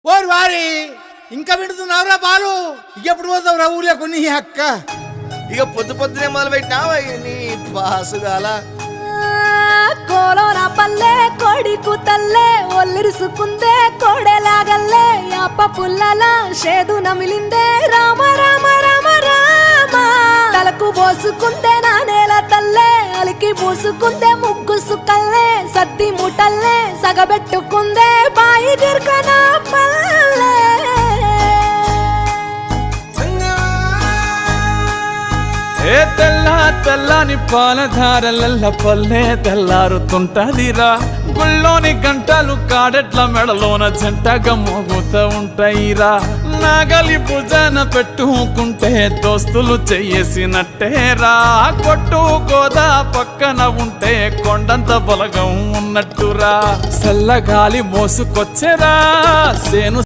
ఓరి వారి ఇంకా వింటున్నావురా బాలు ఎప్పుడు పోతావు రా ఊర్లో కొన్ని అక్క ఇక పొద్దు పొద్దునే మొదలు పెట్టినావా నీ బాసుగాల కోలోన పల్లె కొడికు తల్లే ఒల్లిరుసుకుందే కోడెలాగల్లే అప్ప పుల్లల షేదు నమిలిందే రామ రామ రామ రామ తలకు పోసుకుందే నా నేల తల్లే అలికి పూసుకుందే ముగ్గు సుక్కల్లే సద్ది ముటల్లే సగబెట్టుకుందే బాయి గిర్కన పల్లె ఏ తెల్ల తెల్లని పాలధారలల్ల పల్లె తెల్లారుతుంటదిరా గుళ్ళోని గంటలు కాడెట్ల మెడలోన జంటగా మోగుతూ ఉంటాయిరా నాగలి భుజాన పెట్టుకుంటే దోస్తులు చెయ్యేసినట్టేరా కొట్టు గోదా పక్కన ఉంటే కొండంత బలగం ఉన్నట్టురా చల్లగాలి మోసుకొచ్చెరా సేను